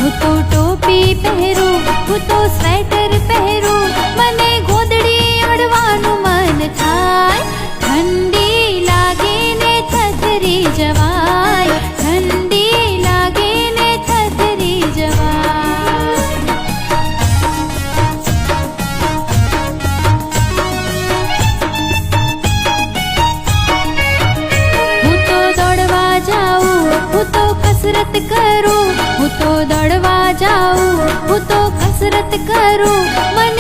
હું તો ટોપી પહેરું, હું તો સ્વેટર પહેરું, મને ગોદડી ઓઢવાનું મન થાય. ઠંડી લાગે ને થથરી જવાય, ઠંડી લાગે ને થથરી જવાય. હું તો દોડવા જાઉં, હું તો કસરત કરું, હું તો દોડવા જાઉં, હું તો કસરત કરું, મને